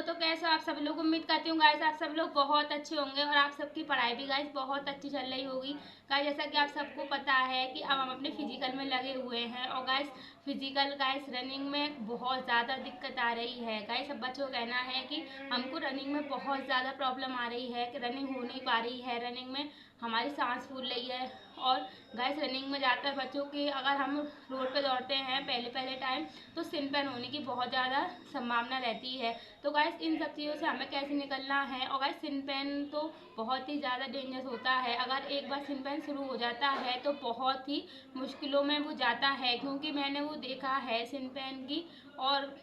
तो कैसे हो आप सब लोग। उम्मीद करती हूँ गाइस आप सब लोग बहुत अच्छे होंगे और आप सबकी पढ़ाई भी गाइस बहुत अच्छी चल रही होगी। गाइस जैसा कि आप सबको पता है कि अब हम अपने फिजिकल में लगे हुए हैं और गाइस फिजिकल गाइस रनिंग में बहुत ज़्यादा दिक्कत आ रही है। गाइस सब बच्चों का कहना है कि हमको रनिंग में बहुत ज़्यादा प्रॉब्लम आ रही है कि रनिंग हो नहीं पा रही है, रनिंग में हमारी सांस फूल रही है। और गाइस रनिंग में ज़्यादातर बच्चों की अगर हम रोड पे दौड़ते हैं पहले टाइम तो सिन पैन होने की बहुत ज़्यादा संभावना रहती है। तो गाइस इन सब चीज़ों से हमें कैसे निकलना है। और गाइस सिन पैन तो बहुत ही ज़्यादा डेंजरस होता है। अगर एक बार सिन पैन शुरू हो जाता है तो बहुत ही मुश्किलों में वो जाता है, क्योंकि मैंने वो देखा है सिन पैन की। और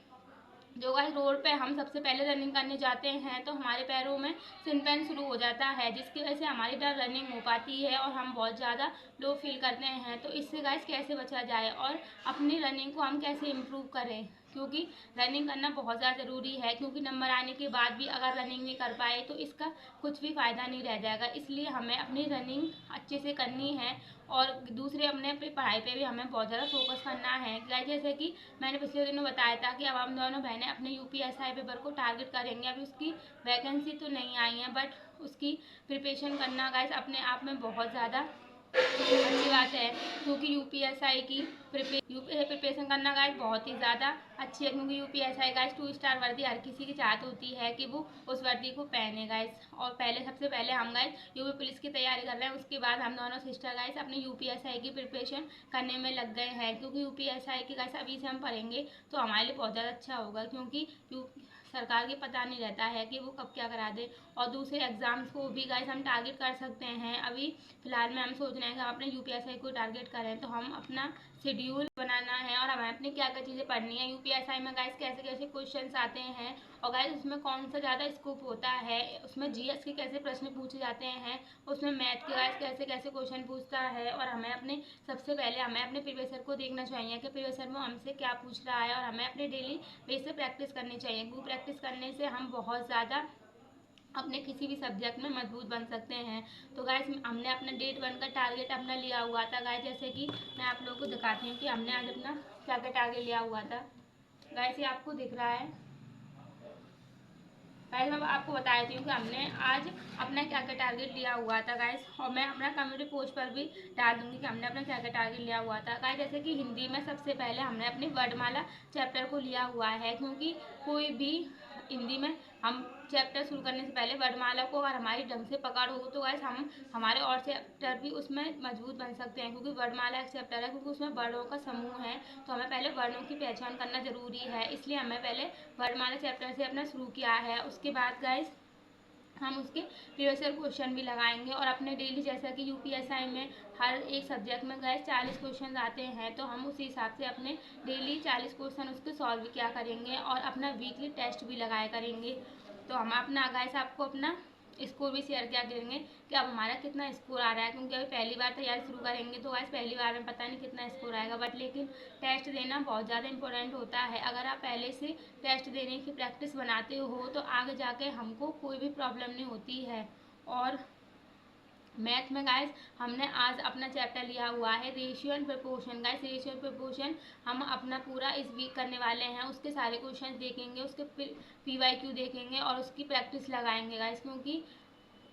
जो गाइस रोड पे हम सबसे पहले रनिंग करने जाते हैं तो हमारे पैरों में सिन पैन शुरू हो जाता है, जिसकी वजह से हमारी रनिंग हो पाती है और हम बहुत ज़्यादा लो फील करते हैं। तो इससे गाइस कैसे बचा जाए और अपनी रनिंग को हम कैसे इम्प्रूव करें, क्योंकि रनिंग करना बहुत ज़्यादा ज़रूरी है। क्योंकि नंबर आने के बाद भी अगर रनिंग नहीं कर पाए तो इसका कुछ भी फ़ायदा नहीं रह जाएगा। इसलिए हमें अपनी रनिंग अच्छे से करनी है और दूसरे अपने पढ़ाई पे भी हमें बहुत ज़्यादा फोकस करना है। गाइस जैसे कि मैंने पिछले दिनों बताया था कि अब हम दोनों बहनें अपने यूपीएसआई पेपर को टारगेट करेंगे। अभी उसकी वैकेंसी तो नहीं आई है, बट उसकी प्रिपरेशन करना गाइस अपने आप में बहुत ज़्यादा अच्छी बात है। क्योंकि यूपीएसआई की प्रिपरेशन करना गाइस बहुत ही ज़्यादा अच्छी है। क्योंकि यूपीएसआई गाइस 2 स्टार वर्दी हर किसी की चाहत होती है कि वो उस वर्दी को पहने गाइस। और सबसे पहले हम गाइस यूपी पुलिस की तैयारी कर रहे हैं, उसके बाद हम दोनों सिस्टर गाइस अपने यूपीएसआई की प्रिपरेशन करने में लग गए हैं। क्योंकि यूपीएसआई की गाइस अभी से हम पढ़ेंगे तो हमारे लिए बहुत ज़्यादा अच्छा होगा, क्योंकि सरकार के पता नहीं रहता है कि वो कब क्या करा दे। और दूसरे एग्जाम्स को भी गाइस हम टारगेट कर सकते हैं। अभी फिलहाल में हम सोच रहे हैं कि हम अपने यूपीएसआई को टारगेट करें, तो हम अपना शेड्यूल बनाना है और हमें अपनी क्या क्या चीज़ें पढ़नी है। यूपीएसआई में गाइस कैसे कैसे क्वेश्चंस आते हैं और गाइस उसमें कौन सा ज़्यादा स्कोप होता है, उसमें जीएस के कैसे प्रश्न पूछे जाते हैं, उसमें मैथ के गाइस कैसे कैसे क्वेश्चन पूछता है। और हमें अपने सबसे पहले हमें अपने प्रीवियस को देखना चाहिए कि प्रीवियस में हमसे क्या पूछ रहा है, और हमें अपने डेली बेस पे प्रैक्टिस करनी चाहिए। क्योंकि प्रैक्टिस करने से हम बहुत ज़्यादा अपने किसी भी सब्जेक्ट में मजबूत बन सकते हैं। तो गाइस हमने अपना डेट 1 का टारगेट अपना लिया हुआ था गाइस। जैसे कि मैं आप लोगों को दिखाती हूँ कि हमने आज अपना क्या क्या टारगेट लिया हुआ था। गाइस ये आपको दिख रहा है। गाइस मैं आपको बता देती हूँ कि हमने आज अपना क्या क्या टारगेट लिया हुआ था गाइस। और मैं अपना कम्युनिटी पोस्ट पर भी डाल दूंगी कि हमने अपना क्या क्या टारगेट लिया हुआ था गाइस। जैसे कि हिंदी में सबसे पहले हमने अपनी वर्णमाला चैप्टर को लिया हुआ है, क्योंकि कोई भी हिंदी में हम चैप्टर शुरू करने से पहले वर्णमाला को अगर हमारी ढंग से पकड़ हो तो गाइस हम हमारे और चैप्टर भी उसमें मजबूत बन सकते हैं। क्योंकि वर्णमाला एक चैप्टर है, क्योंकि उसमें वर्णों का समूह है, तो हमें पहले वर्णों की पहचान करना जरूरी है। इसलिए हमें पहले वर्णमाला चैप्टर से अपना शुरू किया है। उसके बाद गाइस हम उसके प्रीवियस ईयर क्वेश्चन भी लगाएंगे। और अपने डेली जैसा कि यूपीएसआई में हर एक सब्जेक्ट में गए 40 क्वेश्चन आते हैं, तो हम उसी हिसाब से अपने डेली 40 क्वेश्चन उसके सॉल्व किया करेंगे और अपना वीकली टेस्ट भी लगाया करेंगे। तो हम अपना गाइस आपको अपना स्कोर भी शेयर किया देंगे कि अब हमारा कितना स्कोर आ रहा है। क्योंकि अभी पहली बार तैयारी शुरू करेंगे तो गाइस पहली बार में पता नहीं कितना स्कोर आएगा, बट लेकिन टेस्ट देना बहुत ज़्यादा इंपॉर्टेंट होता है। अगर आप पहले से टेस्ट देने की प्रैक्टिस बनाते हो तो आगे जाके हमको कोई भी प्रॉब्लम नहीं होती है। और मैथ में गाइस हमने आज अपना चैप्टर लिया हुआ है ratio and proportion. Guys ratio and proportion हम अपना पूरा इस वीक करने वाले हैं। उसके सारे क्वेश्चन देखेंगे, उसके पीवाईक्यू देखेंगे और उसकी प्रैक्टिस लगाएंगे गाइस। क्योंकि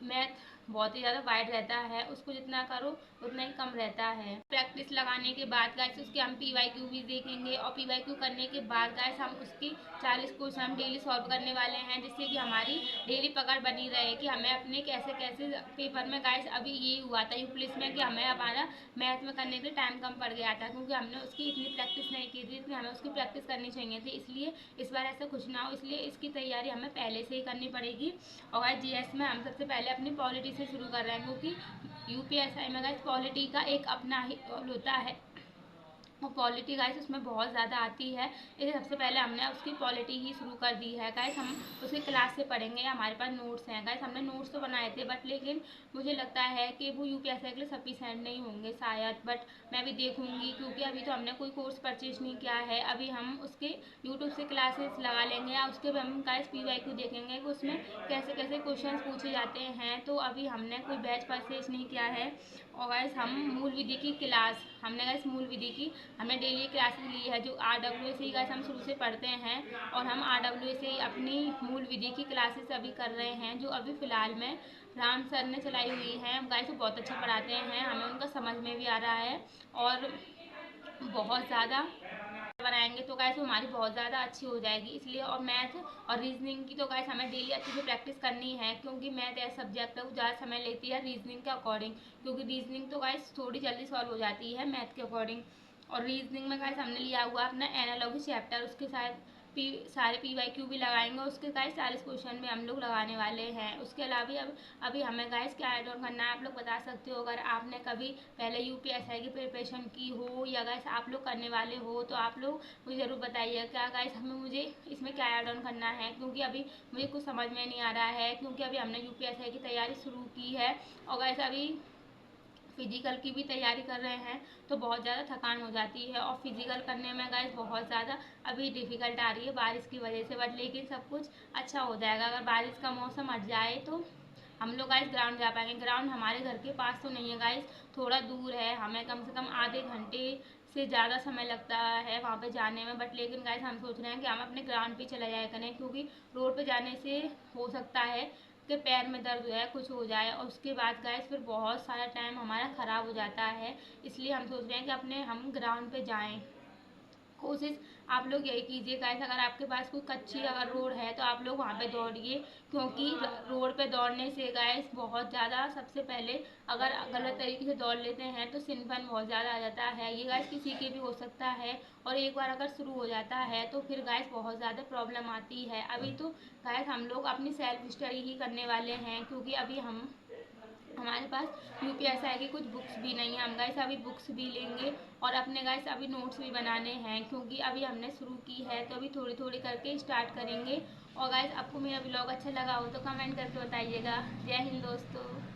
मैथ बहुत ही ज़्यादा वाइड रहता है, उसको जितना करो उतना ही कम रहता है। प्रैक्टिस लगाने के बाद गाइस उसके हम पीवाईक्यू भी देखेंगे और पीवाईक्यू करने के बाद गाइस हम उसकी 40 क्वेश्चन हम डेली सॉल्व करने वाले हैं, जिससे कि हमारी डेली पकड़ बनी रहे कि हमें अपने कैसे कैसे पेपर में गाइस अभी ये हुआ था यूपीएस में कि हमें हमारा मैथ में करने के टाइम कम पड़ गया था, क्योंकि हमने उसकी इतनी प्रैक्टिस नहीं की थी, इसलिए हमें उसकी प्रैक्टिस करनी चाहिए थी। इसलिए इस बार ऐसा कुछ ना हो, इसलिए इसकी तैयारी हमें पहले से ही करनी पड़ेगी। और जीएस में हम सबसे पहले अपनी पॉलिटी से शुरू कर रहे हैं, क्योंकि यूपीएसआई में गाइस पॉलिटी का एक अपना ही होता है और पॉलिटी गाइस उसमें बहुत ज़्यादा आती है। इसलिए सबसे पहले हमने उसकी पॉलिटी ही शुरू कर दी है गाइस। हम उसकी क्लास से पढ़ेंगे, हमारे पास नोट्स हैं गाइस। हमने नोट्स तो बनाए थे, बट लेकिन मुझे लगता है कि वो यूपीएसआई के लिए सफिशिएंट नहीं होंगे शायद, बट मैं भी देखूंगी। क्योंकि अभी तो हमने कोई कोर्स परचेज नहीं किया है। अभी हम उसके यूट्यूब से क्लासेस लगा लेंगे या उसके भी हम गाइस पीवाईक्यू देखेंगे कि उसमें कैसे कैसे क्वेश्चन पूछे जाते हैं। तो अभी हमने कोई बैच परचेज नहीं किया है। और गाइस हम मूल विधि की क्लास हमने गाइस मूल विधि की हमने डेली क्लासेस ली है, जो RWA से ही गाइस हम शुरू से पढ़ते हैं और हम RWA से ही अपनी मूल विधि की क्लासेस अभी कर रहे हैं, जो अभी फ़िलहाल में राम सर ने चलाई हुई है। गाइस वो बहुत अच्छा पढ़ाते हैं, हमें उनका समझ में भी आ रहा है और बहुत ज़्यादा बनाएंगे तो गाइस वो हमारी बहुत ज़्यादा अच्छी हो जाएगी। इसलिए और मैथ और रीजनिंग की तो गाइस हमें डेली अच्छे से प्रैक्टिस करनी है, क्योंकि मैथ ऐसा सब्जेक्ट है वो ज़्यादा समय लेती है रीजनिंग के अकॉर्डिंग, क्योंकि रीजनिंग तो गाइस थोड़ी जल्दी सॉल्व हो जाती है मैथ के अकॉर्डिंग। और रीजनिंग में गाइस हमने लिया हुआ अपना एनालॉजी चैप्टर, उसके साथ सारे PYQ भी लगाएंगे, उसके गाइस 40 क्वेश्चन भी हम लोग लगाने वाले हैं। उसके अलावा अभी हमें गाइस क्या ऐड ऑन करना है आप लोग बता सकते हो। अगर आपने कभी पहले UPSI की प्रिपरेशन की हो या गाइस आप लोग करने वाले हो तो आप लोग मुझे ज़रूर बताइए क्या गाइस मुझे इसमें क्या ऐड ऑन करना है, क्योंकि अभी मुझे कुछ समझ में नहीं आ रहा है, क्योंकि अभी हमने UPSI की तैयारी शुरू की है और गाइस अभी फिजिकल की भी तैयारी कर रहे हैं तो बहुत ज़्यादा थकान हो जाती है और फिजिकल करने में गाइस बहुत ज़्यादा अभी डिफ़िकल्ट आ रही है बारिश की वजह से, बट लेकिन सब कुछ अच्छा हो जाएगा। अगर बारिश का मौसम हट जाए तो हम लोग गाइस ग्राउंड जा पाएंगे। ग्राउंड हमारे घर के पास तो नहीं है गाइस, थोड़ा दूर है, हमें कम से कम आधे घंटे से ज़्यादा समय लगता है वहाँ पे जाने में, बट लेकिन गाइस हम सोच रहे हैं कि हम अपने ग्राउंड पे चले जाया करें, क्योंकि रोड पे जाने से हो सकता है कि पैर में दर्द हो जाए, कुछ हो जाए और उसके बाद गाइस फिर बहुत सारा टाइम हमारा ख़राब हो जाता है। इसलिए हम सोच रहे हैं कि हम ग्राउंड पे जाएं। कोशिश आप लोग यही कीजिए गाइस, अगर आपके पास कोई कच्ची अगर रोड है तो आप लोग वहाँ पे दौड़िए, क्योंकि रोड पे दौड़ने से गाइस बहुत ज़्यादा सबसे पहले अगर गलत तरीके से दौड़ लेते हैं तो सिनपन बहुत ज़्यादा आ जाता है। ये गाइस किसी के भी हो सकता है और एक बार अगर शुरू हो जाता है तो फिर गाइस बहुत ज़्यादा प्रॉब्लम आती है। अभी तो गाइस हम लोग अपनी सेल्फ स्टडी ही करने वाले हैं, क्योंकि अभी हमारे पास UPSI की कुछ बुक्स भी नहीं है। हम गाइस अभी बुक्स भी लेंगे और अपने गाइस अभी नोट्स भी बनाने हैं, क्योंकि अभी हमने शुरू की है तो अभी थोड़ी थोड़ी करके स्टार्ट करेंगे। और गाइस आपको मेरा ब्लॉग अच्छा लगा हो तो कमेंट करके बताइएगा। जय हिंद दोस्तों।